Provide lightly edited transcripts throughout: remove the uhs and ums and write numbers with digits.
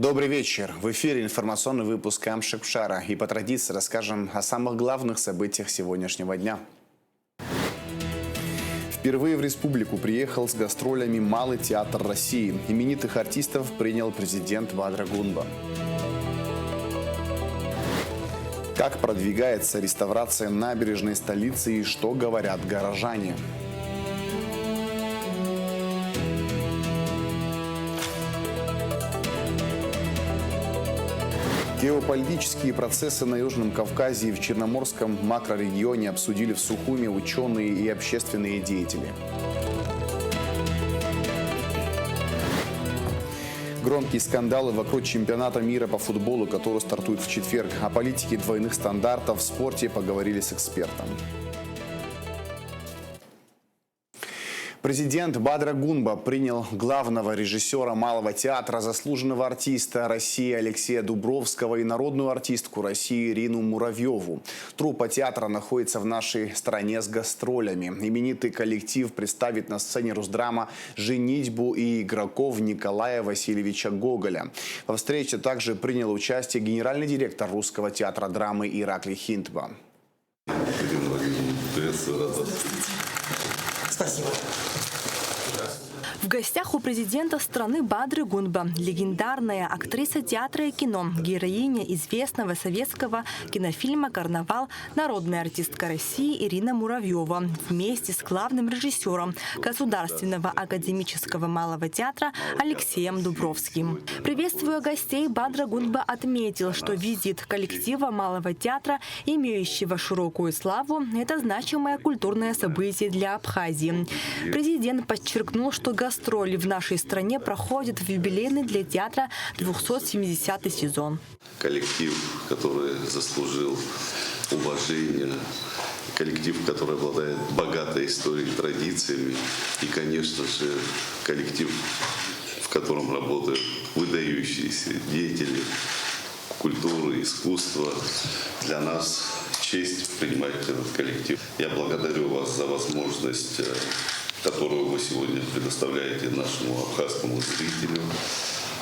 Добрый вечер. В эфире информационный выпуск Амшикшара. И по традиции расскажем о самых главных событиях сегодняшнего дня. Впервые в республику приехал с гастролями Малый театр России. Именитых артистов принял президент Бадра Гунба. Как продвигается реставрация набережной столицы и что говорят горожане? Геополитические процессы на Южном Кавказе и в Черноморском макрорегионе обсудили в Сухуме ученые и общественные деятели. Громкие скандалы вокруг чемпионата мира по футболу, который стартует в четверг. О политике двойных стандартов в спорте поговорили с экспертом. Президент Бадра Гунба принял главного режиссера Малого театра, заслуженного артиста России Алексея Дубровского и народную артистку России Ирину Муравьеву. Труппа театра находится в нашей стране с гастролями. Именитый коллектив представит на сцене Русдрама «Женитьбу» и игроков Николая Васильевича Гоголя. Во встрече также принял участие генеральный директор Русского театра драмы Ираклий Хинтба. Спасибо. В гостях у президента страны Бадры Гунба легендарная актриса театра и кино, героиня известного советского кинофильма «Карнавал», народная артистка России Ирина Муравьева вместе с главным режиссером Государственного академического малого театра Алексеем Дубровским. Приветствуя гостей, Бадра Гунба отметил, что визит коллектива Малого театра, имеющего широкую славу, это значимое культурное событие для Абхазии. Президент подчеркнул, что гастроли в нашей стране проходят в юбилейный для театра 270-й сезон. Коллектив, который заслужил уважение, коллектив, который обладает богатой историей, традициями и, конечно же, коллектив, в котором работают выдающиеся деятели культуры, искусства. Для нас честь принимать этот коллектив. Я благодарю вас за возможность, которую вы сегодня предоставляете нашему абхазскому зрителю,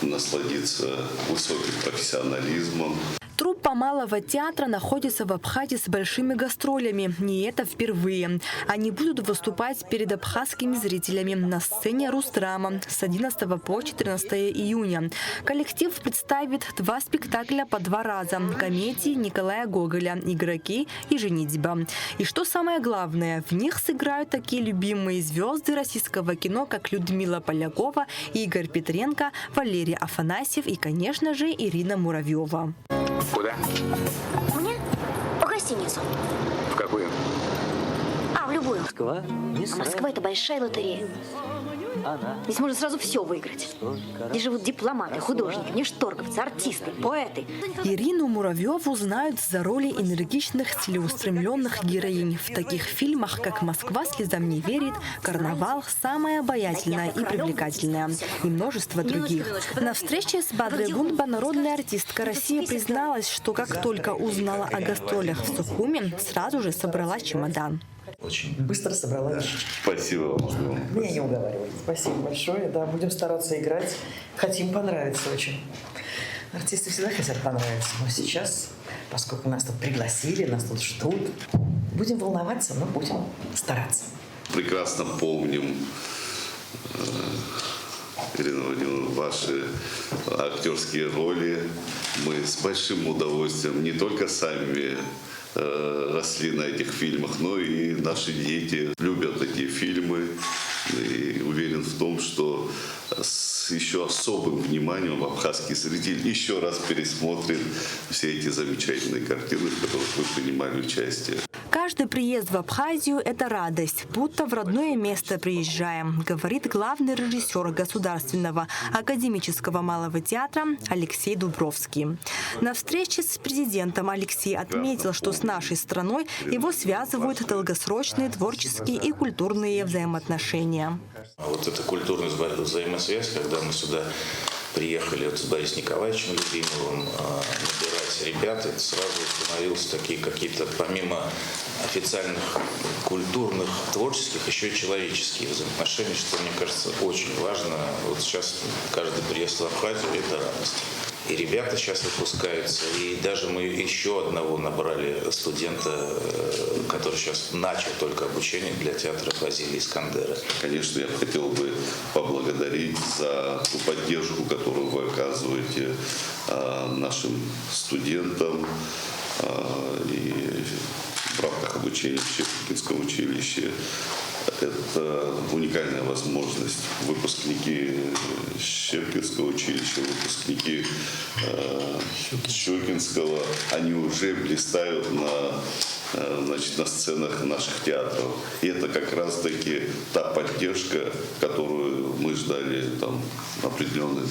насладиться высоким профессионализмом. Труппа Малого театра находится в Абхазии с большими гастролями. Не это впервые. Они будут выступать перед абхазскими зрителями на сцене Русдрама с 11 по 14 июня. Коллектив представит 2 спектакля по 2 раза. Комедии Николая Гоголя «Игроки» и «Женитьба». И что самое главное, в них сыграют такие любимые звезды российского кино, как Людмила Полякова, Игорь Петренко, Валерий Афанасьев и, конечно же, Ирина Муравьева. Куда? Мне? В гостиницу. В какую? В любую. Москва? Москва – это большая лотерея. Здесь можно сразу все выиграть. Здесь живут дипломаты, художники, внешторговцы, артисты, поэты. Ирину Муравьеву знают за роли энергичных, целеустремленных героинь в таких фильмах, как «Москва слезам не верит», «Карнавал», «Самая обаятельная и привлекательная» и множество других. На встрече с Бадрой Гунба народная артистка России призналась, что как только узнала о гастролях в Сухуме, сразу же собрала чемодан. Очень быстро собрала вещи. Спасибо вам. Меня не уговаривайте. Спасибо большое. Да, будем стараться играть. Хотим понравиться очень. Артисты всегда хотят понравиться. Но сейчас, поскольку нас тут пригласили, нас тут ждут, будем волноваться, но будем стараться. Прекрасно помним, Ирина Владимировна, ваши актерские роли. Мы с большим удовольствием не только сами росли на этих фильмах, но и наши дети любят такие фильмы. И уверен в том, что с еще особым вниманием абхазский зритель еще раз пересмотрит все эти замечательные картины, в которых вы принимали участие. Каждый приезд в Абхазию – это радость, будто в родное место приезжаем, говорит главный режиссер Государственного академического малого театра Алексей Дубровский. На встрече с президентом Алексей отметил, что с нашей страной его связывают долгосрочные творческие и культурные взаимоотношения. Вот эта культурная взаимосвязь, когда мы сюда приехали с Борисом Николаевичем Любимовым набирать ребят, это сразу становилось такие какие-то, помимо официальных культурных, творческих, еще и человеческие взаимоотношения, что, мне кажется, очень важно. Вот сейчас каждый приезд в Абхазию – это радость. и ребята сейчас выпускаются. И даже мы еще одного набрали студента, который сейчас начал только обучение для театра Фазилия Искандера. Конечно, я хотел бы поблагодарить за ту поддержку, которую вы оказываете нашим студентам и в рамках обучения в Щепкинском училище. Это уникальная возможность. Выпускники Щепкинского училища, выпускники Щекинского, они уже блистают на сценах наших театров. И это как раз-таки та поддержка, которую мы ждали определенное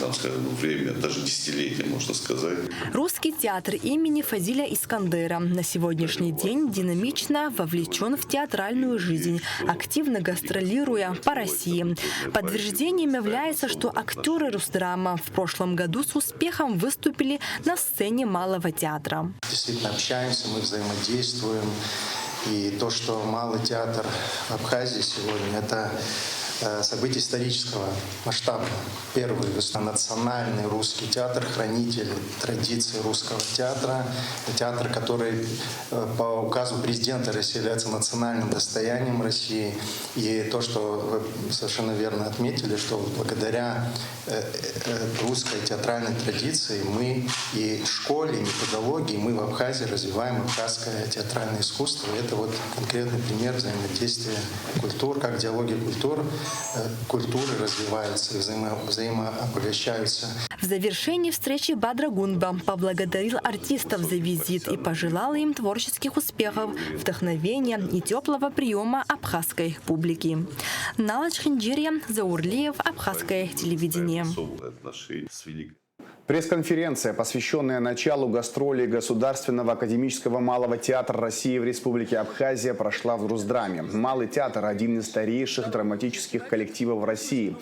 время, даже десятилетия, можно сказать. Русский театр имени Фазиля Искандера на сегодняшний день динамично вовлечен в театральную жизнь, активно гастролируя по России. Подтверждением является, что актеры Русдрама в прошлом году с успехом выступили на сцене Малого театра. Действительно общаемся, мы взаимодействуем. И то, что Малый театр в Абхазии сегодня, это событие исторического масштаба. Первый национальный русский театр, хранитель традиций русского театра. Театр, который по указу президента России является национальным достоянием России. И то, что вы совершенно верно отметили, что благодаря русской театральной традиции мы и в школе, и методологии, мы в Абхазии развиваем абхазское театральное искусство. И это конкретный пример взаимодействия культур, как диалоги культуры развиваются и взаимообогащаются. В завершении встречи Бадра Гунба поблагодарил артистов за визит и пожелал им творческих успехов, вдохновения и теплого приема абхазской публики. Нала Чхинджирья, Заурлиев, Абхазское телевидение. Пресс-конференция, посвященная началу гастролей Государственного академического малого театра России в Республике Абхазия, прошла в Русдраме. Малый театр – один из старейших драматических коллективов России.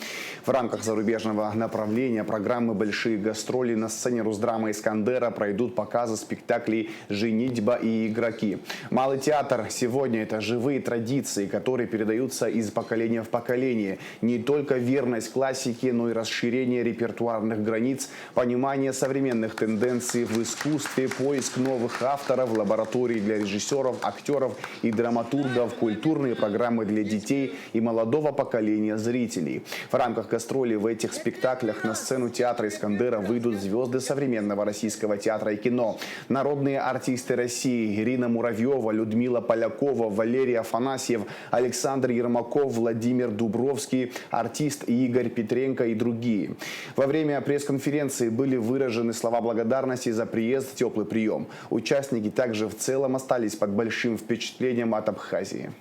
В рамках зарубежного направления программы «Большие гастроли» на сцене Русдрама Искандера пройдут показы спектаклей «Женитьба» и «Игроки». Малый театр сегодня – это живые традиции, которые передаются из поколения в поколение. Не только верность классике, но и расширение репертуарных границ, понимание современных тенденций в искусстве, поиск новых авторов, лабораторий для режиссеров, актеров и драматургов, культурные программы для детей и молодого поколения зрителей. В рамках гастролей в этих спектаклях на сцену театра Искандера выйдут звезды современного российского театра и кино. Народные артисты России: Ирина Муравьева, Людмила Полякова, Валерий Афанасьев, Александр Ермаков, Владимир Дубровский, артист Игорь Петренко и другие. Во время пресс-конференции были выражены слова благодарности за приезд, теплый прием. Участники также в целом остались под большим впечатлением от Абхазии.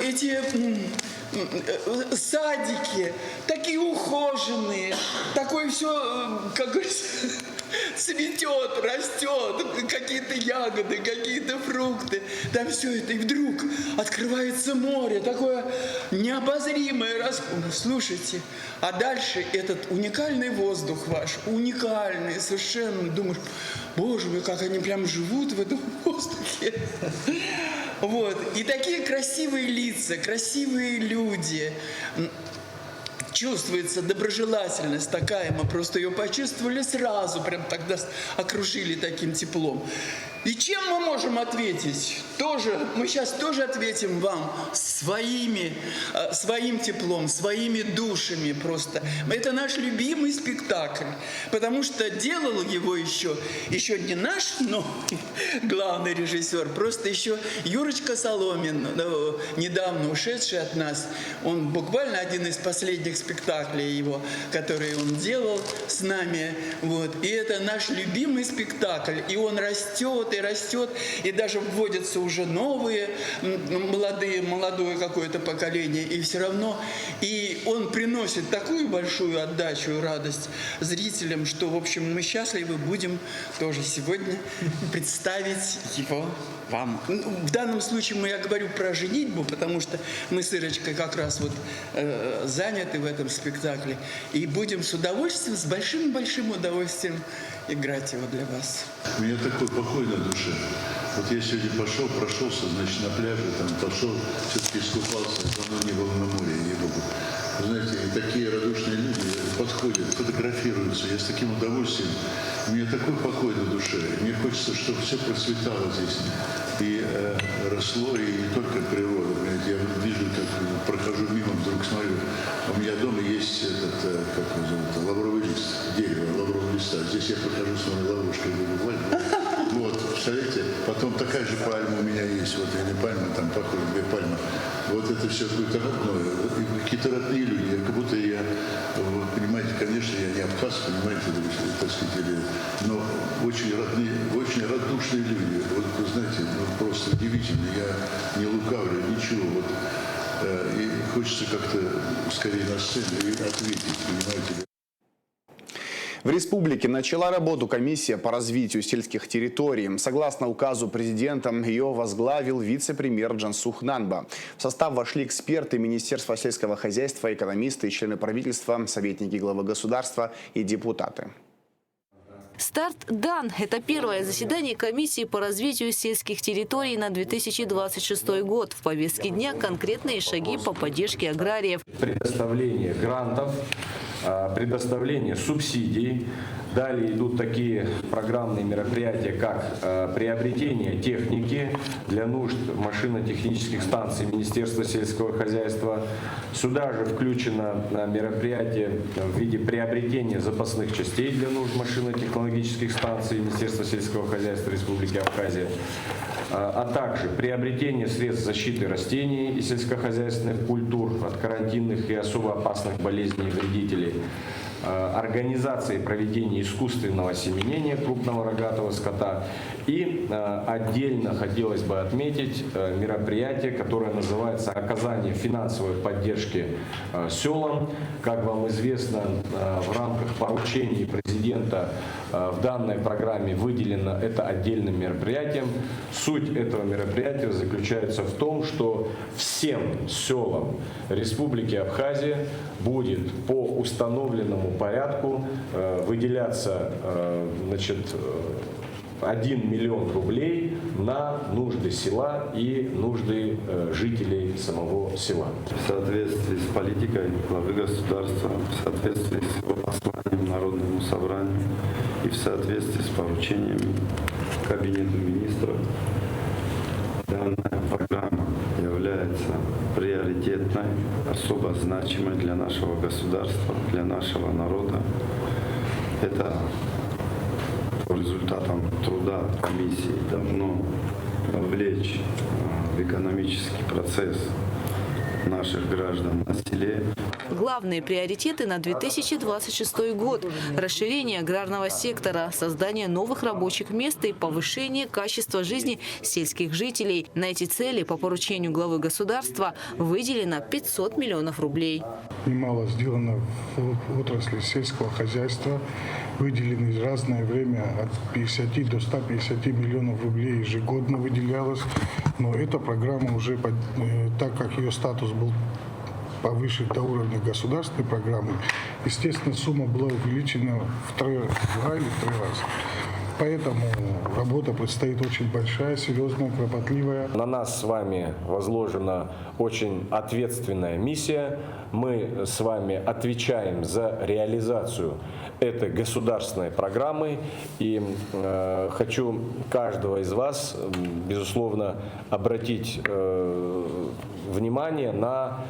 Эти садики такие ухоженные, такое все, как говорится, цветет, растет, какие-то ягоды, какие-то фрукты, там все это, и вдруг открывается море, такое необозримое. Слушайте, а дальше этот уникальный воздух ваш, уникальный совершенно, думаешь, боже мой, как они прям живут в этом воздухе. Вот. И такие красивые лица, красивые люди. Чувствуется доброжелательность такая, мы просто ее почувствовали сразу, прям тогда окружили таким теплом. И чем мы можем ответить? Мы сейчас тоже ответим вам своим теплом, своими душами просто. Это наш любимый спектакль, потому что делал его еще не наш, но главный режиссер, просто еще Юрочка Соломин, недавно ушедший от нас. Он буквально один из последних спектаклей его, которые он делал с нами. Вот. И это наш любимый спектакль, и он растет, и растет, и даже вводятся уже новые, молодое какое-то поколение, и все равно, и он приносит такую большую отдачу и радость зрителям, что, в общем, мы счастливы будем тоже сегодня представить его вам. В данном случае я говорю про «Женитьбу», потому что мы с Ирочкой как раз заняты в этом спектакле, и будем с удовольствием, с большим-большим удовольствием играть его для вас. У меня такой покой на душе. Вот я сегодня прошелся, значит, на пляже, там пошел, все-таки искупался, давно не был на море, не был. знаете, и такие радушные люди подходят, фотографируются. Я с таким удовольствием, у меня такой покой на душе. Мне хочется, чтобы все процветало здесь. И росло, и не только природа. Понимаете, я вижу, как прохожу мимо, вдруг смотрю, у меня дома есть этот, как его зовут, лавровый лист, дерево лаврового листа. Здесь я прохожу, смотрю, лаврушкой буквально. Вот, представляете, потом такая же пальма у меня есть, вот, или пальма, там похоже, две пальмы. Вот это все какое-то родное, какие-то родные люди, как будто я, вы понимаете, конечно, я не абхаз, понимаете, так сказать, но очень родные, очень радушные люди. Вот, вы знаете, ну, просто удивительно, я не лукавлю, ничего, вот. И хочется как-то скорее на сцену и ответить, понимаете ли. В республике начала работу комиссия по развитию сельских территорий. Согласно указу президента, ее возглавил вице-премьер Джансух Нанба. В состав вошли эксперты Министерства сельского хозяйства, экономисты и члены правительства, советники главы государства и депутаты. Старт дан. Это первое заседание комиссии по развитию сельских территорий на 2026 год. В повестке дня конкретные шаги по поддержке аграриев. Предоставление грантов, предоставление субсидий. Далее идут такие программные мероприятия, как приобретение техники для нужд машинно-технических станций Министерства сельского хозяйства. Сюда же включено мероприятие в виде приобретения запасных частей для нужд машинно-технологических станций Министерства сельского хозяйства Республики Абхазия, а также приобретение средств защиты растений и сельскохозяйственных культур от карантинных и особо опасных болезней и вредителей, организации проведения искусственного осеменения крупного рогатого скота. И отдельно хотелось бы отметить мероприятие, которое называется «Оказание финансовой поддержки селам». Как вам известно, в рамках поручений президента в данной программе выделено это отдельным мероприятием. Суть этого мероприятия заключается в том, что всем селам Республики Абхазия будет по установленному порядку выделяться, значит, 1 миллион рублей на нужды села и нужды жителей самого села. В соответствии с политикой главы государства, в соответствии с его посланием Народному собранию и в соответствии с поручениями Кабинета министров, данная программа является приоритетной, особо значимой для нашего государства, для нашего народа. Это по результатам труда комиссии давно вовлечь в экономический процесс наших граждан на селе. Главные приоритеты на 2026 год – расширение аграрного сектора, создание новых рабочих мест и повышение качества жизни сельских жителей. На эти цели по поручению главы государства выделено 500 миллионов рублей. Немало сделано в отрасли сельского хозяйства. Выделены в разное время от 50 до 150 миллионов рублей ежегодно выделялось. Но эта программа уже, так как ее статус был повыше до уровня государственной программы, естественно, сумма была увеличена в 2 или 3 раза. Поэтому работа предстоит очень большая, серьезная, кропотливая. На нас с вами возложена очень ответственная миссия. Мы с вами отвечаем за реализацию этой государственной программы. И хочу каждого из вас, безусловно, обратить внимание на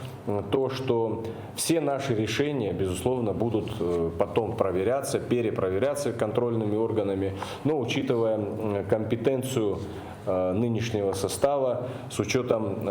то, что все наши решения, безусловно, будут потом проверяться, перепроверяться контрольными органами, но учитывая компетенцию нынешнего состава, с учетом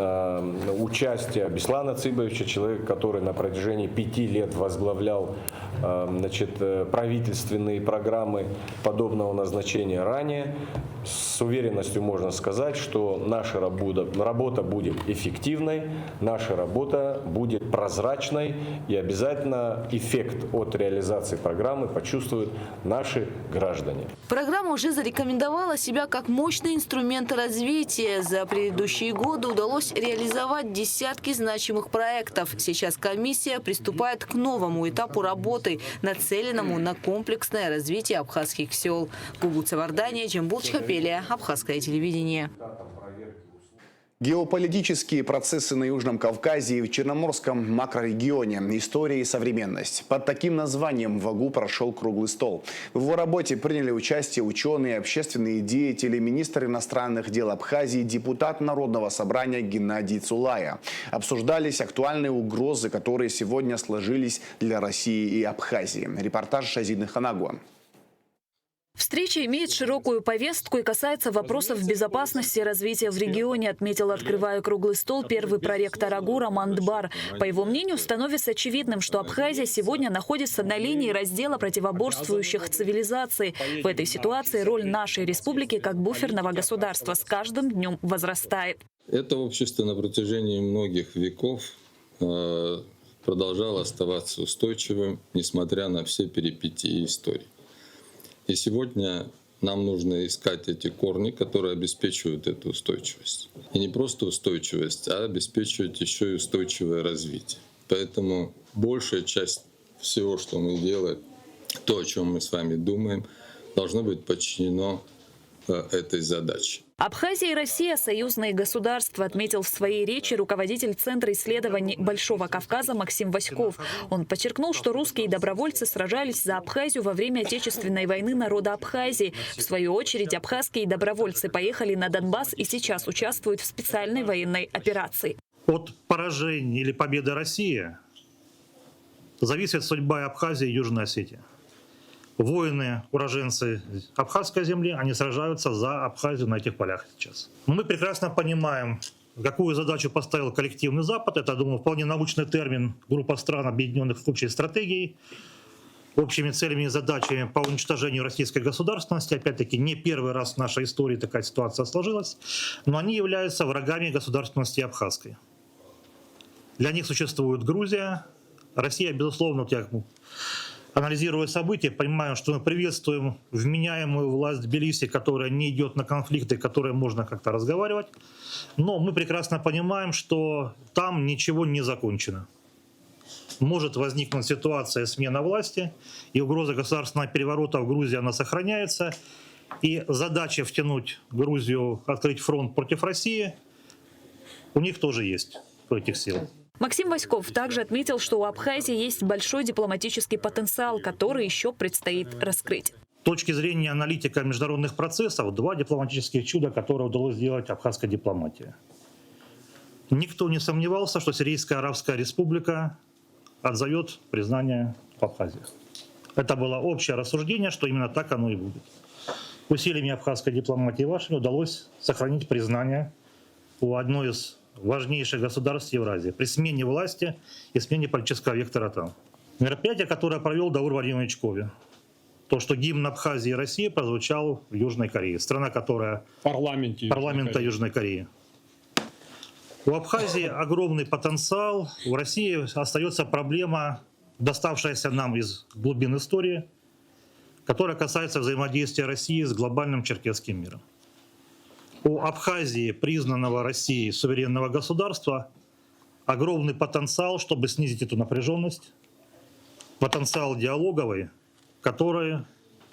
участия Беслана Цыбовича, человека, который на протяжении 5 лет возглавлял, значит, правительственные программы подобного назначения ранее, с уверенностью можно сказать, что наша работа будет эффективной, наша работа будет прозрачной, и обязательно эффект от реализации программы почувствуют наши граждане. Программа уже зарекомендовала себя как мощный инструмент развития. За предыдущие годы удалось реализовать десятки значимых проектов. Сейчас комиссия приступает к новому этапу работы, нацеленному на комплексное развитие абхазских сел. Гугуца Вардания, Джамбул Чхапелия, Абхазское телевидение. Геополитические процессы на Южном Кавказе и в Черноморском макрорегионе. История и современность. Под таким названием в АГУ прошел круглый стол. В его работе приняли участие ученые, общественные деятели, министр иностранных дел Абхазии, депутат Народного собрания Геннадий Цулая. Обсуждались актуальные угрозы, которые сегодня сложились для России и Абхазии. Репортаж Шазины Ханагуа. Встреча имеет широкую повестку и касается вопросов безопасности и развития в регионе, отметил, открывая круглый стол, первый проректор АГУ Роман Дбар. По его мнению, становится очевидным, что Абхазия сегодня находится на линии раздела противоборствующих цивилизаций. В этой ситуации роль нашей республики как буферного государства с каждым днем возрастает. Это общество на протяжении многих веков продолжало оставаться устойчивым, несмотря на все перипетии истории. И сегодня нам нужно искать эти корни, которые обеспечивают эту устойчивость. И не просто устойчивость, а обеспечивают еще и устойчивое развитие. Поэтому большая часть всего, что мы делаем, то, о чем мы с вами думаем, должно быть подчинено этой задаче. Абхазия и Россия – союзные государства, отметил в своей речи руководитель Центра исследований Большого Кавказа Максим Васьков. Он подчеркнул, что русские добровольцы сражались за Абхазию во время Отечественной войны народа Абхазии. В свою очередь, абхазские добровольцы поехали на Донбасс и сейчас участвуют в специальной военной операции. От поражения или победы России зависит судьба Абхазии и Южной Осетии. Воины, уроженцы абхазской земли, они сражаются за Абхазию на этих полях сейчас. Мы прекрасно понимаем, какую задачу поставил коллективный Запад. Это, думаю, вполне научный термин. Группа стран, объединенных в общей стратегией, общими целями и задачами по уничтожению российской государственности. Опять-таки, не первый раз в нашей истории такая ситуация сложилась. Но они являются врагами государственности абхазской. Для них существует Грузия. Россия, безусловно, анализируя события, понимаем, что мы приветствуем вменяемую власть Тбилиси, которая не идет на конфликты, которой можно как-то разговаривать. Но мы прекрасно понимаем, что там ничего не закончено. Может возникнуть ситуация смены власти, и угроза государственного переворота в Грузии, она сохраняется. И задача втянуть Грузию, открыть фронт против России, у них тоже есть, у этих сил. Максим Васьков также отметил, что у Абхазии есть большой дипломатический потенциал, который еще предстоит раскрыть. С точки зрения аналитика международных процессов, два дипломатических чуда, которые удалось сделать абхазской дипломатии. Никто не сомневался, что Сирийская Арабская Республика отзовет признание в Абхазии. Это было общее рассуждение, что именно так оно и будет. Усилиями абхазской дипломатии вашей удалось сохранить признание у одной из важнейших государств Евразии при смене власти и смене политического вектора там. Мероприятие, которое провел Даур Владимирович Кове. То, что гимн Абхазии и России прозвучал в Южной Корее. Страна, которая парламента Южной Кореи. У Абхазии огромный потенциал. У России остается проблема, доставшаяся нам из глубин истории, которая касается взаимодействия России с глобальным черкесским миром. У Абхазии, признанного Россией суверенного государства, огромный потенциал, чтобы снизить эту напряженность, потенциал диалоговый, который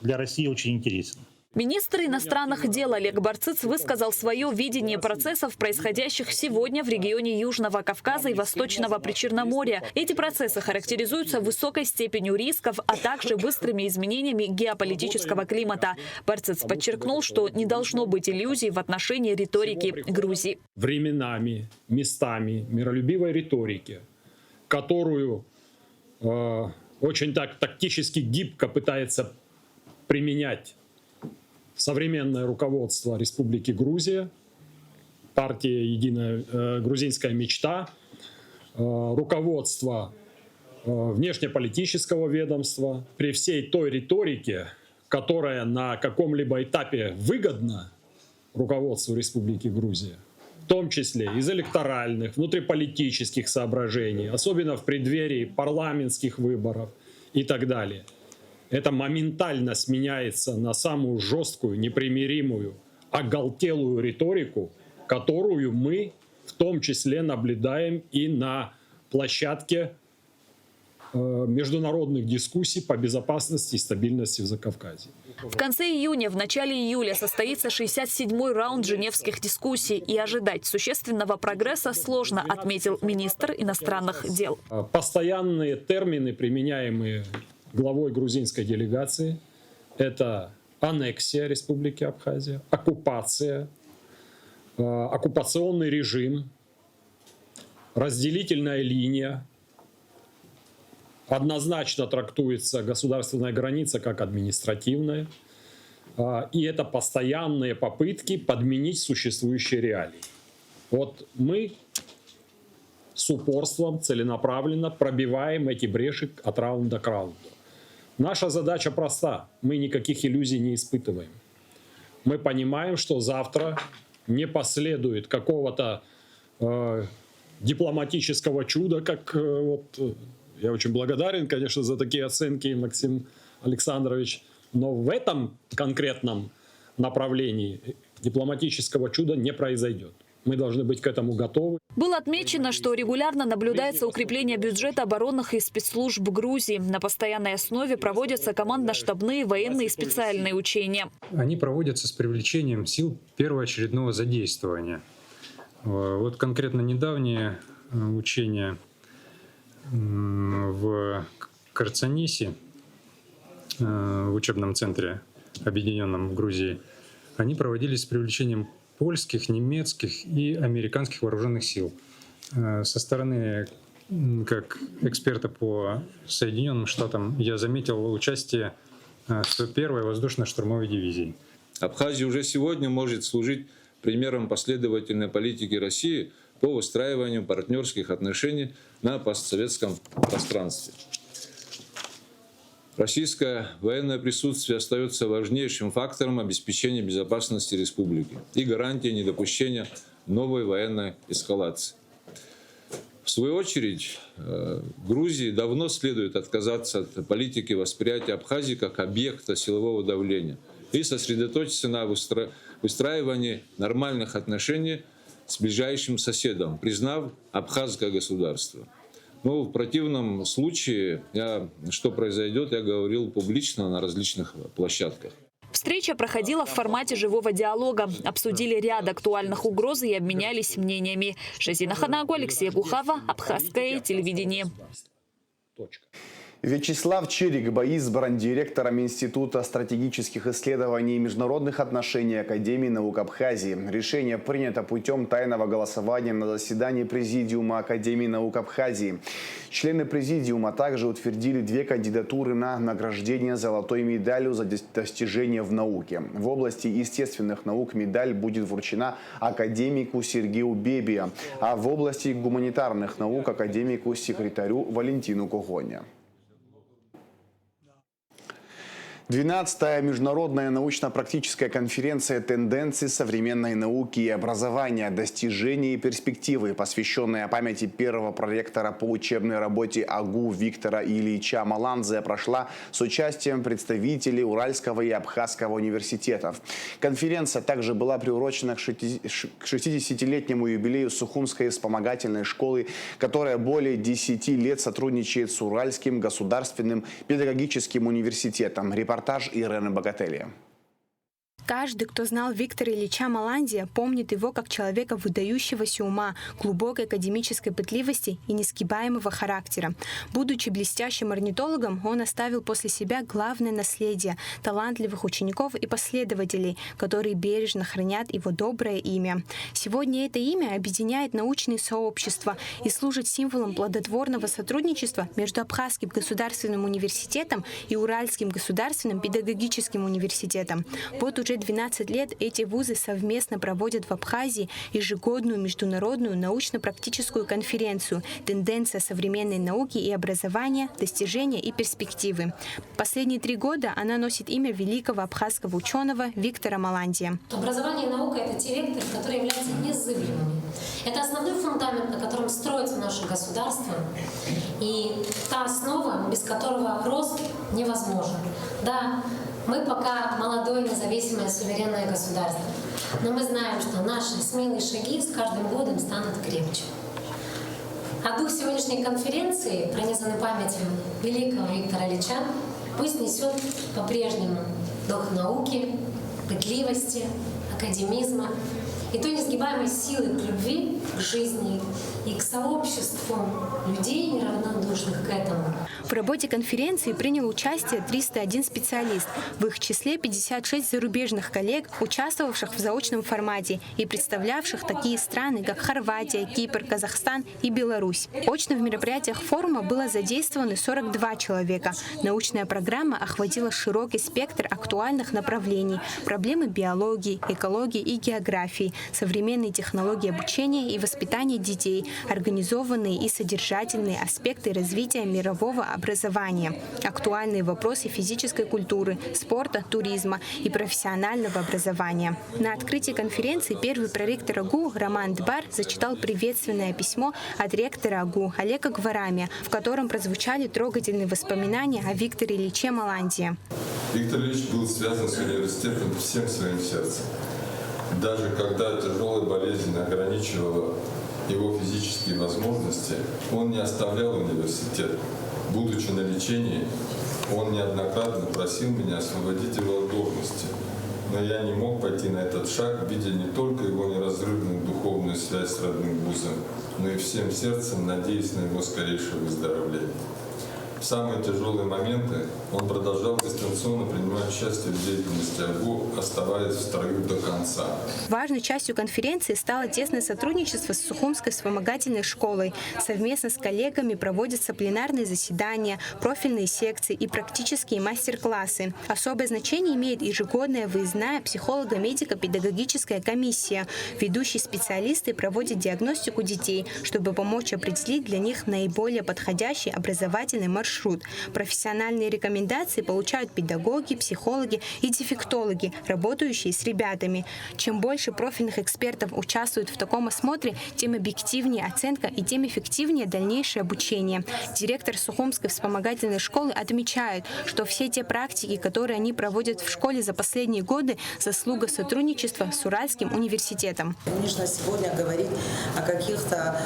для России очень интересен. Министр иностранных дел Олег Барцыц высказал свое видение процессов, происходящих сегодня в регионе Южного Кавказа и Восточного Причерноморья. Эти процессы характеризуются высокой степенью рисков, а также быстрыми изменениями геополитического климата. Барцыц подчеркнул, что не должно быть иллюзий в отношении риторики Грузии. Временами, местами миролюбивой риторики, которую очень так тактически гибко пытается применять современное руководство Республики Грузия, партия «Единая грузинская мечта», руководство внешнеполитического ведомства, при всей той риторике, которая на каком-либо этапе выгодна руководству Республики Грузия, в том числе из электоральных, внутриполитических соображений, особенно в преддверии парламентских выборов и так далее. Это моментально сменяется на самую жесткую, непримиримую, оголтелую риторику, которую мы в том числе наблюдаем и на площадке международных дискуссий по безопасности и стабильности в Закавказье. В конце июня, в начале июля состоится 67-й раунд женевских дискуссий, и ожидать существенного прогресса сложно, отметил министр иностранных дел. Постоянные термины, применяемые главой грузинской делегации, это аннексия Республики Абхазия, оккупация, оккупационный режим, разделительная линия. Однозначно трактуется государственная граница как административная. И это постоянные попытки подменить существующие реалии. Вот мы с упорством целенаправленно пробиваем эти бреши от раунда к раунду. Наша задача проста. Мы никаких иллюзий не испытываем. Мы понимаем, что завтра не последует какого-то дипломатического чуда, как вот... Я очень благодарен, конечно, за такие оценки, Максим Александрович. Но в этом конкретном направлении дипломатического чуда не произойдет. Мы должны быть к этому готовы. Было отмечено, что регулярно наблюдается укрепление бюджета оборонных и спецслужб Грузии. На постоянной основе проводятся командно-штабные военные и специальные учения. Они проводятся с привлечением сил первоочередного задействования. Вот конкретно недавние учения в Карцанисе, в учебном центре, объединенном в Грузии, они проводились с привлечением польских, немецких и американских вооруженных сил. Со стороны, как эксперта по Соединенным Штатам, я заметил участие 101-й воздушно-штурмовой дивизии. Абхазия уже сегодня может служить примером последовательной политики России по выстраиванию партнерских отношений на постсоветском пространстве. Российское военное присутствие остается важнейшим фактором обеспечения безопасности республики и гарантией недопущения новой военной эскалации. В свою очередь, Грузии давно следует отказаться от политики восприятия Абхазии как объекта силового давления и сосредоточиться на выстраивании нормальных отношений с ближайшим соседом, признав абхазское государство. Но в противном случае, что произойдет, я говорил публично на различных площадках. Встреча проходила в формате живого диалога. Обсудили ряд актуальных угроз и обменялись мнениями. Шазина Ханагу, Алексей Гухава, Абхазское телевидение. Вячеслав Чирик избран директором Института стратегических исследований и международных отношений Академии наук Абхазии. Решение принято путем тайного голосования на заседании Президиума Академии наук Абхазии. Члены Президиума также утвердили 2 кандидатуры на награждение золотой медалью за достижения в науке. В области естественных наук медаль будет вручена академику Сергею Бебия, а в области гуманитарных наук академику-секретарю Валентину Когоне. 12-я международная научно-практическая конференция «Тенденции современной науки и образования. Достижения и перспективы», посвященная памяти первого проректора по учебной работе АГУ Виктора Ильича Маландзе, прошла с участием представителей Уральского и Абхазского университетов. Конференция также была приурочена к 60-летнему юбилею Сухумской вспомогательной школы, которая более 10 лет сотрудничает с Уральским государственным педагогическим университетом. Репортаж Ирены Богатели. Каждый, кто знал Виктора Ильича Маландзе, помнит его как человека выдающегося ума, глубокой академической пытливости и несгибаемого характера. Будучи блестящим орнитологом, он оставил после себя главное наследие – талантливых учеников и последователей, которые бережно хранят его доброе имя. Сегодня это имя объединяет научные сообщества и служит символом плодотворного сотрудничества между Абхазским государственным университетом и Уральским государственным педагогическим университетом. Вот уже 12 лет эти вузы совместно проводят в Абхазии ежегодную международную научно-практическую конференцию «Тенденция современной науки и образования. Достижения и перспективы». Последние 3 года она носит имя великого абхазского ученого Виктора Маландзе. Образование и наука — это те векторы, которые являются незыблемыми. Это основной фундамент, на котором строится наше государство, и та основа, без которого рост невозможен. Да, мы пока молодое, независимое, суверенное государство, но мы знаем, что наши смелые шаги с каждым годом станут крепче. А дух сегодняшней конференции, пронизанный памятью великого Виктора Ильича, пусть несет по-прежнему дух науки, пытливости, академизма и той несгибаемой силы к любви, к жизни и к сообществу людей, неравнодушных к этому. В работе конференции принял участие 301 специалист, в их числе 56 зарубежных коллег, участвовавших в заочном формате и представлявших такие страны, как Хорватия, Кипр, Казахстан и Беларусь. Очно в мероприятиях форума было задействованы 42 человека. Научная программа охватила широкий спектр актуальных направлений: проблемы биологии, экологии и географии, современные технологии обучения и воспитания детей, организованные и содержательные аспекты развития мирового образования, актуальные вопросы физической культуры, спорта, туризма и профессионального образования. На открытии конференции первый проректор АГУ Роман Дбар зачитал приветственное письмо от ректора АГУ Олега Гварамия, в котором прозвучали трогательные воспоминания о Викторе Ильиче Маландия. Виктор Ильич был связан с университетом всем своим сердцем. Даже когда тяжелая болезнь ограничивала его физические возможности, он не оставлял университет. Будучи на лечении, он неоднократно просил меня освободить его от должности. Но я не мог пойти на этот шаг, видя не только его неразрывную духовную связь с родным вузом, но и всем сердцем надеясь на его скорейшее выздоровление. В самые тяжелые моменты он продолжал дистанционно принимать участие в деятельности АГУ, оставаясь в строю до конца. Важной частью конференции стало тесное сотрудничество с Сухумской вспомогательной школой. Совместно с коллегами проводятся пленарные заседания, профильные секции и практические мастер-классы. Особое значение имеет ежегодная выездная психолого-медико-педагогическая комиссия. Ведущие специалисты проводят диагностику детей, чтобы помочь определить для них наиболее подходящий образовательный маршрут. Профессиональные рекомендации получают педагоги, психологи и дефектологи, работающие с ребятами. Чем больше профильных экспертов участвуют в таком осмотре, тем объективнее оценка и тем эффективнее дальнейшее обучение. Директор Сухумской вспомогательной школы отмечает, что все те практики, которые они проводят в школе за последние годы, заслуга сотрудничества с Уральским университетом. Конечно, сегодня говорить о каких-то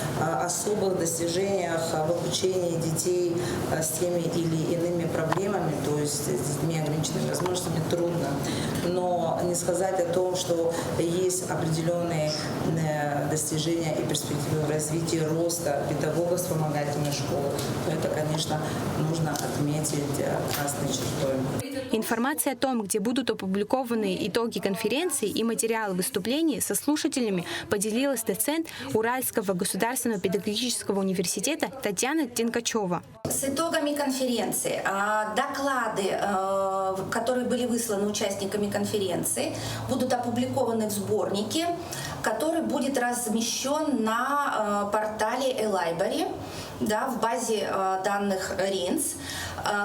особых достижениях в обучении детей с теми или иными проблемами, то есть с детьми ограниченными возможностями, трудно. Но не сказать о том, что есть определенные достижения и перспективы в развитии роста педагогов вспомогательной школы, то это, конечно, нужно отметить красной чертой. Информация о том, где будут опубликованы итоги конференции и материалы выступлений со слушателями, поделилась доцент Уральского государственного педагогического университета Татьяна Тенкачева. С итогами конференции доклады, которые были высланы участниками конференции, будут опубликованы в сборнике, который будет размещен на портале eLibrary, в базе данных РИНС.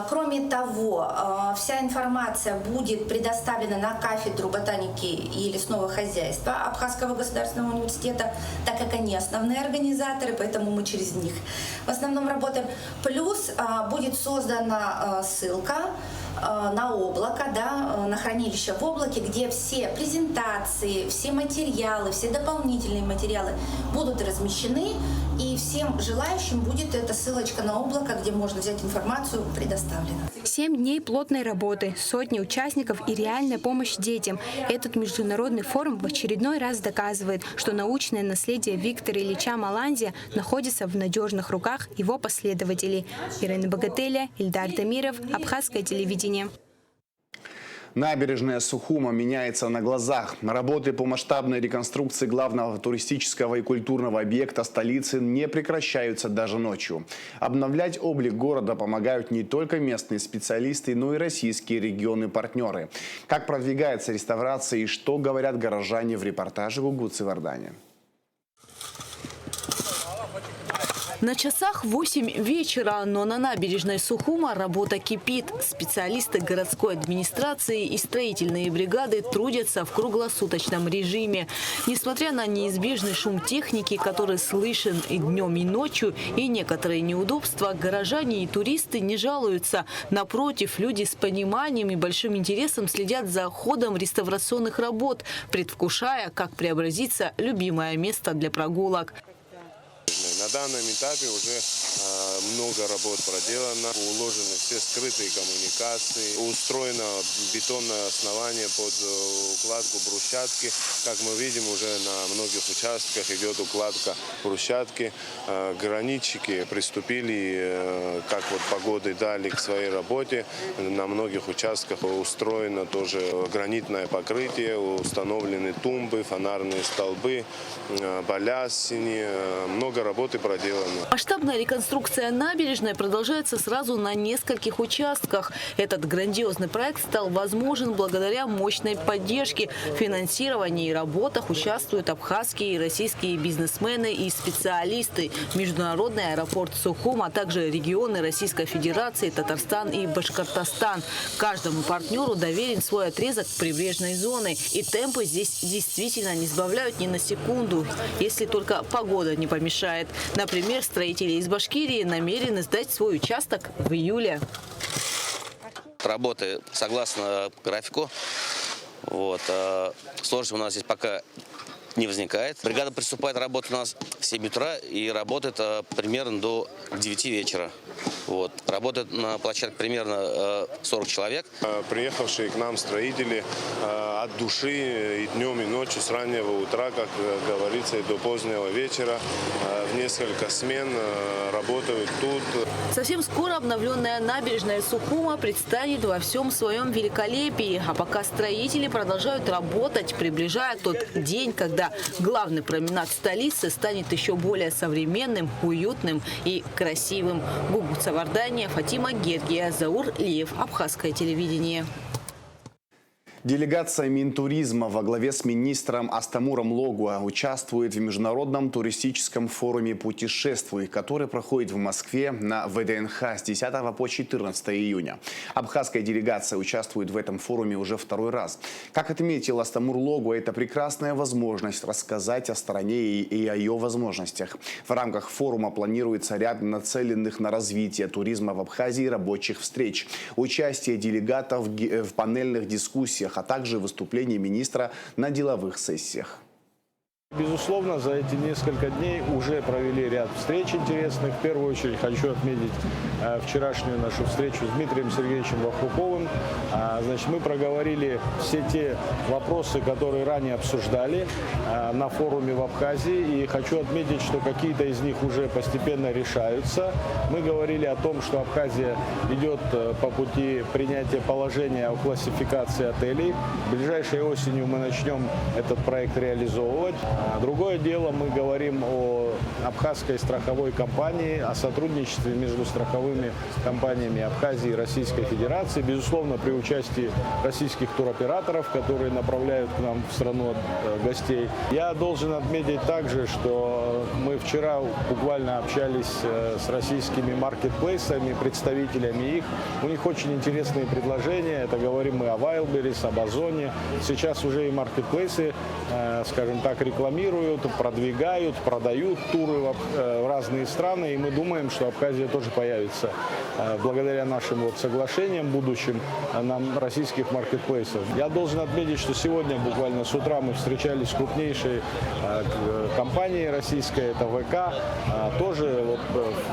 Кроме того, вся информация будет предоставлена на кафедру ботаники и лесного хозяйства Абхазского государственного университета, так как они основные организаторы, поэтому мы через них в основном работаем. Плюс будет создана ссылка на облако, на хранилище в облаке, где все презентации, все материалы, все дополнительные материалы будут размещены, и всем желающим будет эта ссылочка на облако, где можно взять информацию, предоставлена. 7 дней плотной работы, сотни участников и реальная помощь детям. Этот международный форум в очередной раз доказывает, что научное наследие Виктора Ильича Маландия находится в надежных руках его последователей. Ирина Богателя, Ильдар Дамиров, Абхазское телевидение. Набережная Сухума меняется на глазах. Работы по масштабной реконструкции главного туристического и культурного объекта столицы не прекращаются даже ночью. Обновлять облик города помогают не только местные специалисты, но и российские регионы-партнеры. Как продвигается реставрация и что говорят горожане в репортаже Гугут Цивардани. На часах 8 вечера, но на набережной Сухума работа кипит. Специалисты городской администрации и строительные бригады трудятся в круглосуточном режиме. Несмотря на неизбежный шум техники, который слышен и днем, и ночью, и некоторые неудобства, горожане и туристы не жалуются. Напротив, люди с пониманием и большим интересом следят за ходом реставрационных работ, предвкушая, как преобразится любимое место для прогулок. На данном этапе уже много работ проделано, уложены все скрытые коммуникации, устроено бетонное основание под укладку брусчатки. Как мы видим, уже на многих участках идет укладка брусчатки. Гранитчики приступили, как вот погоды дали, к своей работе. На многих участках устроено тоже гранитное покрытие, установлены тумбы, фонарные столбы, балясины. Много работы проделано. Масштабная реконструкция набережной продолжается сразу на нескольких участках. Этот грандиозный проект стал возможен благодаря мощной поддержке. В финансировании и работах участвуют абхазские и российские бизнесмены и специалисты. Международный аэропорт Сухум, а также регионы Российской Федерации, Татарстан и Башкортостан. Каждому партнеру доверен свой отрезок прибрежной зоны. И темпы здесь действительно не сбавляют ни на секунду, если только погода не помешает. Например, строители из Башкирии намерены сдать свой участок в июле. Работы согласно графику. Сложности у нас здесь пока не возникает. Бригада приступает работать у нас в 7 утра и работает примерно до 9 вечера. Работает на площадке примерно 40 человек. Приехавшие к нам строители от души и днем, и ночью, с раннего утра, как говорится, и до позднего вечера, в несколько смен работают тут. Совсем скоро обновленная набережная Сухума предстанет во всем своем великолепии. А пока строители продолжают работать, приближая тот день, когда главный променад столицы станет еще более современным, уютным и красивым. Гугу Цавардания, Фатима Гергия, Заур Лиев, Абхазское телевидение. Делегация Минтуризма во главе с министром Астамуром Логуа участвует в международном туристическом форуме путешествий, который проходит в Москве на ВДНХ с 10 по 14 июня. Абхазская делегация участвует в этом форуме уже второй раз. Как отметил Астамур Логуа, это прекрасная возможность рассказать о стране и о ее возможностях. В рамках форума планируется ряд нацеленных на развитие туризма в Абхазии рабочих встреч, участие делегатов в панельных дискуссиях, а также выступление министра на деловых сессиях. Безусловно, за эти несколько дней уже провели ряд встреч интересных. В первую очередь хочу отметить вчерашнюю нашу встречу с Дмитрием Сергеевичем Вахруповым. Мы проговорили все те вопросы, которые ранее обсуждали на форуме в Абхазии. И хочу отметить, что какие-то из них уже постепенно решаются. Мы говорили о том, что Абхазия идет по пути принятия положения о классификации отелей. Ближайшей осенью мы начнем этот проект реализовывать. Другое дело, мы говорим о абхазской страховой компании, о сотрудничестве между страховыми компаниями Абхазии и Российской Федерации, безусловно, при участии российских туроператоров, которые направляют к нам в страну гостей. Я должен отметить также, что мы вчера буквально общались с российскими маркетплейсами, представителями их. У них очень интересные предложения. Это говорим мы о Wildberries, об Озоне. Сейчас уже и маркетплейсы, скажем так, рекламируют, продвигают, продают туры в разные страны. И мы думаем, что Абхазия тоже появится благодаря нашим соглашениям будущим нам российских маркетплейсов. Я должен отметить, что сегодня буквально с утра мы встречались с крупнейшей компанией российской, это ВК. Тоже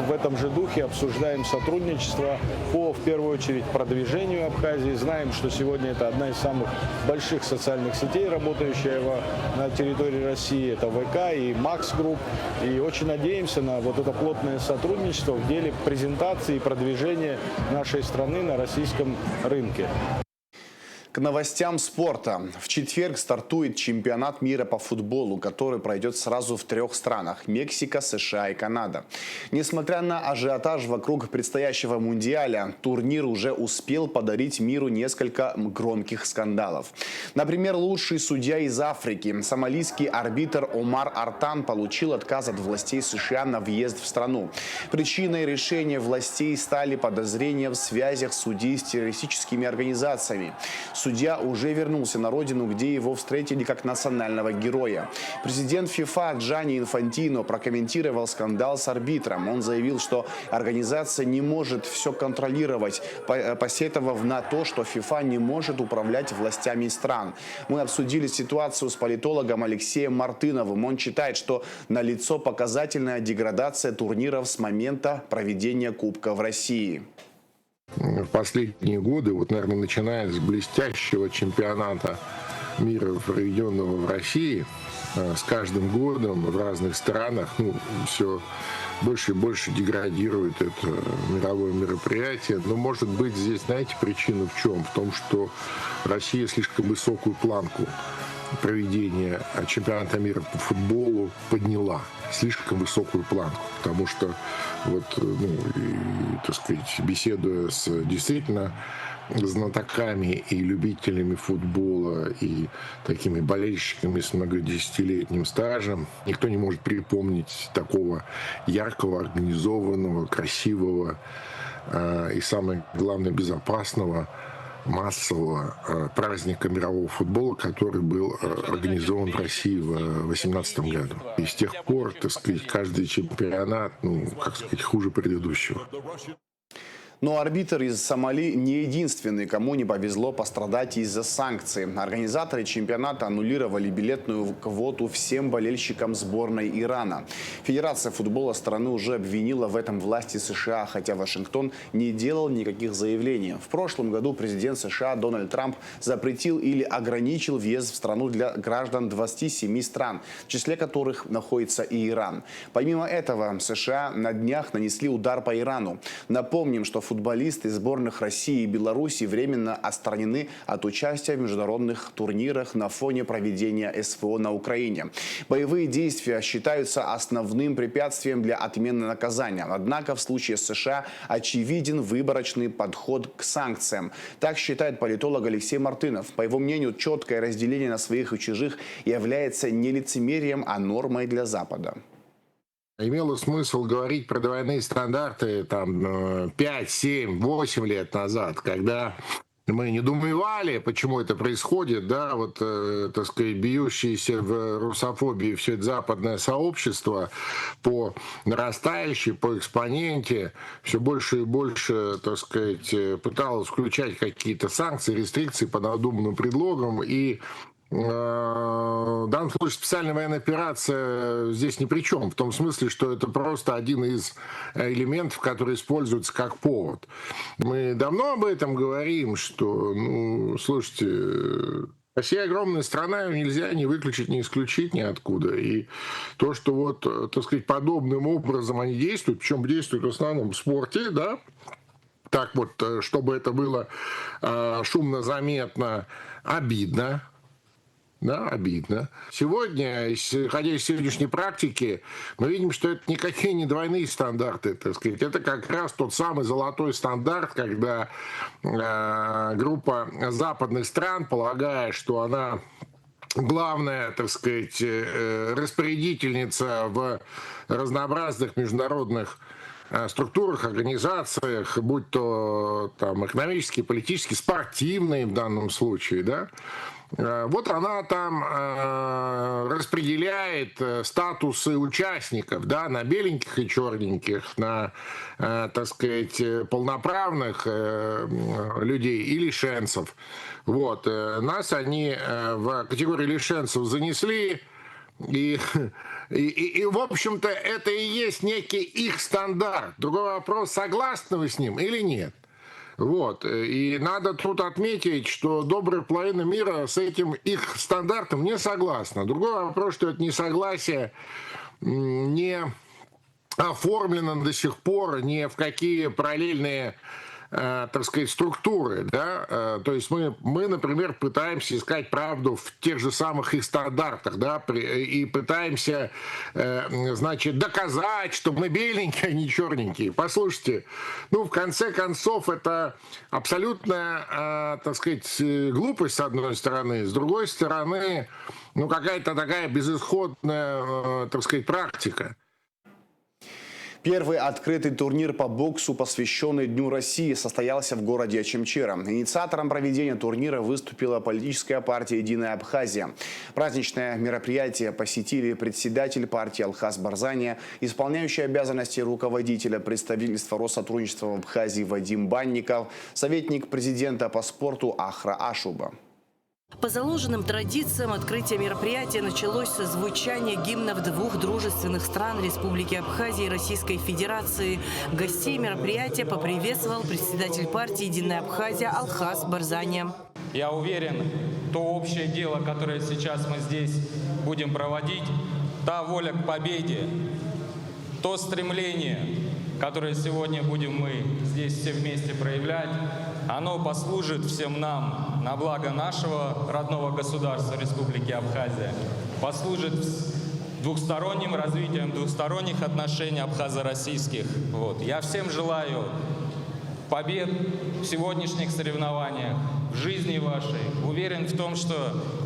в этом же духе обсуждаем сотрудничество по, в первую очередь, продвижению Абхазии. Знаем, что сегодня это одна из самых больших социальных сетей, работающая на территории России. Это ВК и Макс Групп. И очень надеемся на это плотное сотрудничество в деле презентации и продвижения нашей страны на российском рынке. К новостям спорта. В четверг стартует чемпионат мира по футболу, который пройдет сразу в 3 странах – Мексика, США и Канада. Несмотря на ажиотаж вокруг предстоящего мундиаля, турнир уже успел подарить миру несколько громких скандалов. Например, лучший судья из Африки, сомалийский арбитр Омар Артан, получил отказ от властей США на въезд в страну. Причиной решения властей стали подозрения в связях судей с террористическими организациями. Судья уже вернулся на родину, где его встретили как национального героя. Президент ФИФА Джанни Инфантино прокомментировал скандал с арбитром. Он заявил, что организация не может все контролировать, посетовав на то, что ФИФА не может управлять властями стран. Мы обсудили ситуацию с политологом Алексеем Мартыновым. Он считает, что налицо показательная деградация турниров с момента проведения Кубка в России. В последние годы, вот, наверное, начиная с блестящего чемпионата мира, проведенного в России, с каждым годом в разных странах, все больше и больше деградирует это мировое мероприятие. Но, может быть, здесь, знаете, причина в чем? В том, что Россия слишком высокую планку проведения чемпионата мира по футболу подняла. Слишком высокую планку. Потому что, так сказать, беседуя с действительно знатоками и любителями футбола, и такими болельщиками с многодесятилетним стажем, никто не может припомнить такого яркого, организованного, красивого и, самое главное, безопасного, массового праздника мирового футбола, который был организован в России в 2018 году. И с тех пор, так сказать, каждый чемпионат, хуже предыдущего. Но арбитр из Сомали не единственный, кому не повезло пострадать из-за санкций. Организаторы чемпионата аннулировали билетную квоту всем болельщикам сборной Ирана. Федерация футбола страны уже обвинила в этом власти США, хотя Вашингтон не делал никаких заявлений. В прошлом году президент США Дональд Трамп запретил или ограничил въезд в страну для граждан 27 стран, в числе которых находится и Иран. Помимо этого, США на днях нанесли удар по Ирану. Напомним, что футболисты сборных России и Беларуси временно отстранены от участия в международных турнирах на фоне проведения СВО на Украине. Боевые действия считаются основным препятствием для отмены наказания. Однако в случае с США очевиден выборочный подход к санкциям. Так считает политолог Алексей Мартынов. По его мнению, четкое разделение на своих и чужих является не лицемерием, а нормой для Запада. Имело смысл говорить про двойные стандарты 5, 7, 8 лет назад, когда мы недоумевали, почему это происходит, так сказать, бьющееся в русофобии все это западное сообщество по нарастающей, по экспоненте, все больше и больше, так сказать, пыталось включать какие-то санкции, рестрикции под надуманным предлогом, и в данном случае специальная военная операция здесь ни при чем, в том смысле, что это просто один из элементов, который используется как повод. Мы давно об этом говорим, что, слушайте, Россия огромная страна, ее нельзя ни выключить, ни исключить ниоткуда. И то, что так сказать, подобным образом они действуют, причем действуют в основном в спорте, так чтобы это было шумно, заметно, обидно. Обидно. Сегодня, исходя из сегодняшней практики, мы видим, что это никакие не двойные стандарты, так сказать. Это как раз тот самый золотой стандарт, когда группа западных стран, полагая, что она главная, так сказать, распорядительница в разнообразных международных структурах, организациях, будь то экономические, политические, спортивные в данном случае, она там распределяет статусы участников, на беленьких и черненьких, на, так сказать, полноправных людей и лишенцев. Нас они в категорию лишенцев занесли, и в общем-то, это и есть некий их стандарт. Другой вопрос, согласны вы с ним или нет. И надо тут отметить, что добрая половина мира с этим их стандартом не согласна. Другой вопрос, что это несогласие не оформлено до сих пор ни в какие параллельные, так сказать, структуры. То есть мы, например, пытаемся искать правду в тех же самых их стандартах, и пытаемся, доказать, что мы беленькие, а не черненькие. Послушайте, в конце концов, это абсолютная, так сказать, глупость, с одной стороны, с другой стороны, какая-то такая безысходная, так сказать, практика. Первый открытый турнир по боксу, посвященный Дню России, состоялся в городе Очимчира. Инициатором проведения турнира выступила политическая партия «Единая Абхазия». Праздничное мероприятие посетили председатель партии Алхаз Барзания, исполняющий обязанности руководителя представительства Россотрудничества в Абхазии Вадим Банников, советник президента по спорту Ахра Ашуба. По заложенным традициям открытие мероприятия началось со звучания гимнов двух дружественных стран Республики Абхазия и Российской Федерации. Гостей мероприятия поприветствовал председатель партии «Единая Абхазия» Алхаз Барзания. Я уверен, то общее дело, которое сейчас мы здесь будем проводить, та воля к победе, то стремление, которое сегодня будем мы здесь все вместе проявлять, оно послужит всем нам на благо нашего родного государства Республики Абхазия, послужит двухсторонним развитием двухсторонних отношений абхазо-российских. Я всем желаю побед в сегодняшних соревнованиях, в жизни вашей. Уверен в том, что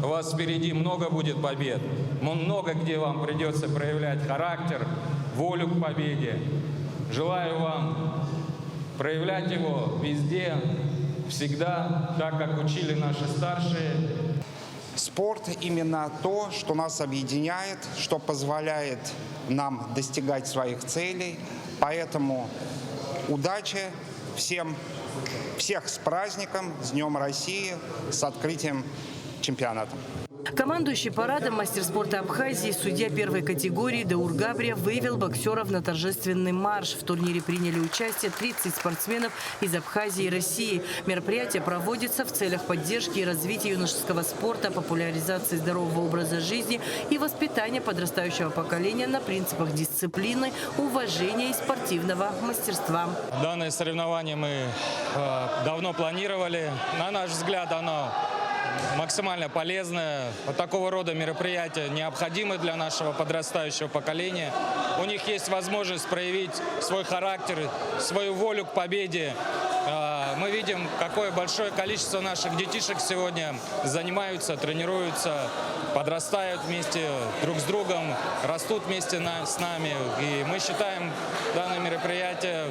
у вас впереди много будет побед, много где вам придется проявлять характер, волю к победе. Желаю вам проявлять его везде, всегда, так как учили наши старшие. Спорт именно то, что нас объединяет, что позволяет нам достигать своих целей. Поэтому удачи всем, всех с праздником, с Днем России, с открытием чемпионата. Командующий парадом мастер спорта Абхазии, судья первой категории Даур Габрия вывел боксеров на торжественный марш. В турнире приняли участие 30 спортсменов из Абхазии и России. Мероприятие проводится в целях поддержки и развития юношеского спорта, популяризации здорового образа жизни и воспитания подрастающего поколения на принципах дисциплины, уважения и спортивного мастерства. Данное соревнование мы давно планировали. На наш взгляд, оно максимально полезное. Вот такого рода мероприятия необходимы для нашего подрастающего поколения. У них есть возможность проявить свой характер, свою волю к победе. Мы видим, какое большое количество наших детишек сегодня занимаются, тренируются, подрастают вместе друг с другом, растут вместе с нами. И мы считаем данное мероприятие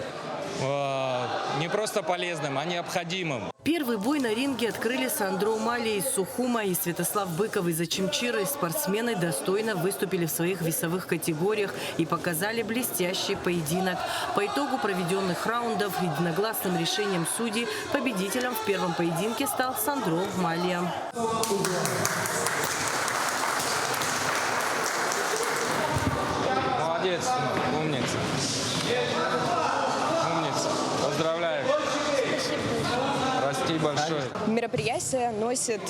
не просто полезным, а необходимым. Первый бой на ринге открыли Сандро Умали из Сухума и Святослав Быков из Очимчиры. Спортсмены достойно выступили в своих весовых категориях и показали блестящий поединок. По итогу проведенных раундов единогласным решением судей победителем в первом поединке стал Сандро Умали. Молодец, умница. Поздравляю. Расти большое. Мероприятие носит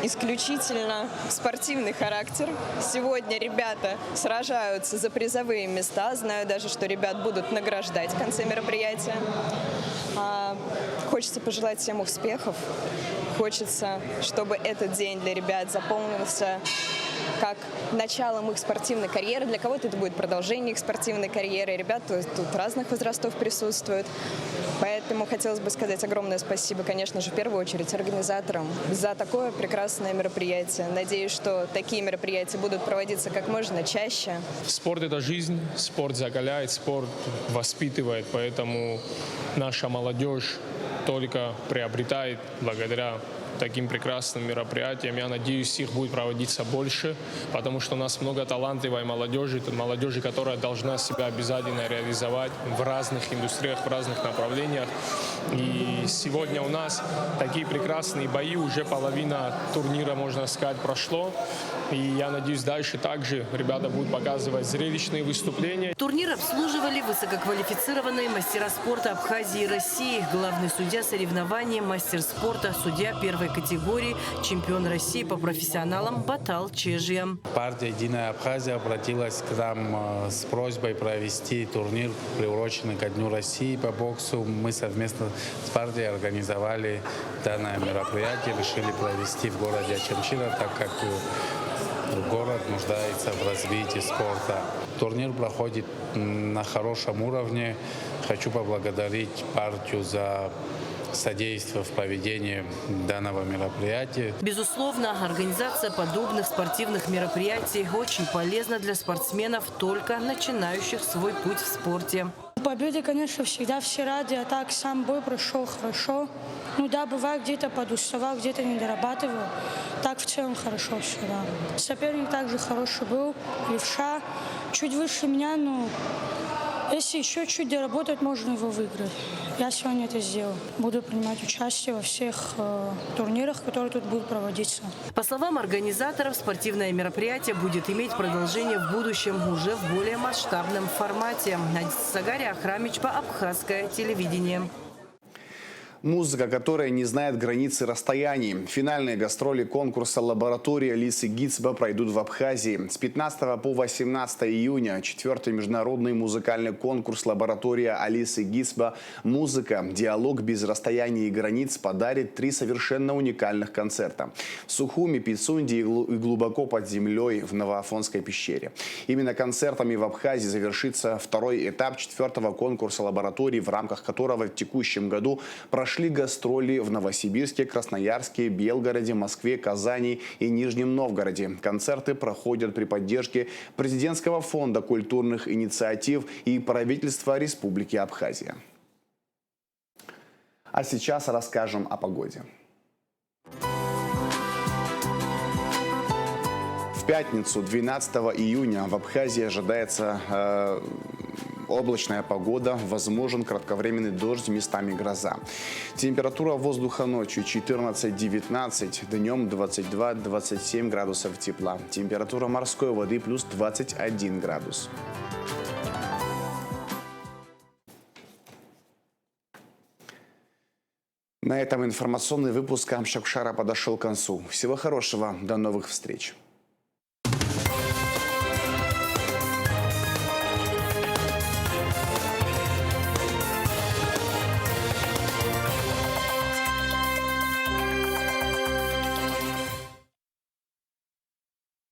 исключительно спортивный характер. Сегодня ребята сражаются за призовые места. Знаю даже, что ребят будут награждать в конце мероприятия. Хочется пожелать всем успехов. Хочется, чтобы этот день для ребят заполнился как началом их спортивной карьеры. Для кого-то это будет продолжение их спортивной карьеры. Ребята тут разных возрастов присутствуют. Поэтому хотелось бы сказать огромное спасибо, конечно же, в первую очередь организаторам за такое прекрасное мероприятие. Надеюсь, что такие мероприятия будут проводиться как можно чаще. Спорт – это жизнь, спорт закаляет, спорт воспитывает, поэтому наша молодежь только приобретает благодаря таким прекрасным мероприятиям. Я надеюсь, их будет проводиться больше, потому что у нас много талантливой молодежи, которая должна себя обязательно реализовать в разных индустриях, в разных направлениях. И сегодня у нас такие прекрасные бои, уже половина турнира, можно сказать, прошло. И я надеюсь, дальше также ребята будут показывать зрелищные выступления. Турнир обслуживали высококвалифицированные мастера спорта Абхазии и России. Главный судья соревнований, мастер спорта, судья первой категории, чемпион России по профессионалам Батал Чежья. Партия «Единая Абхазия» обратилась к нам с просьбой провести турнир, приуроченный ко Дню России по боксу. Мы совместно с партией организовали данное мероприятие, решили провести в городе Очимчира, так как город нуждается в развитии спорта. Турнир проходит на хорошем уровне. Хочу поблагодарить партию за содействие в проведении данного мероприятия. Безусловно, организация подобных спортивных мероприятий очень полезна для спортсменов, только начинающих свой путь в спорте. Победы, конечно, всегда все рады, а так сам бой прошел хорошо. Ну да, бывает, где-то подуставал, где-то не дорабатывал. Так в целом хорошо все, да. Соперник также хороший был, левша, чуть выше меня, но если еще чуть доработать, можно его выиграть. Я сегодня это сделал. Буду принимать участие во всех турнирах, которые тут будут проводиться. По словам организаторов, спортивное мероприятие будет иметь продолжение в будущем уже в более масштабном формате. Надежда Сагария, Ахрамичпа, Абхазское телевидение. Музыка, которая не знает границы расстояний. Финальные гастроли конкурса «Лаборатория» Алисы Гицба пройдут в Абхазии. С 15 по 18 июня 4-й международный музыкальный конкурс «Лаборатория» Алисы Гицба «Музыка. Диалог без расстояний и границ» подарит 3 совершенно уникальных концерта. В Сухуми, Пицунде и глубоко под землей в Новоафонской пещере. Именно концертами в Абхазии завершится 2-й этап 4-го конкурса «Лаборатории», в рамках которого в текущем году прошли гастроли в Новосибирске, Красноярске, Белгороде, Москве, Казани и Нижнем Новгороде. Концерты проходят при поддержке Президентского фонда культурных инициатив и правительства Республики Абхазия. А сейчас расскажем о погоде. В пятницу, 12 июня, в Абхазии ожидается облачная погода, возможен кратковременный дождь, местами гроза. Температура воздуха ночью 14-19, днем 22-27 градусов тепла. Температура морской воды плюс 21 градус. На этом информационный выпуск Амшакшара подошел к концу. Всего хорошего, до новых встреч.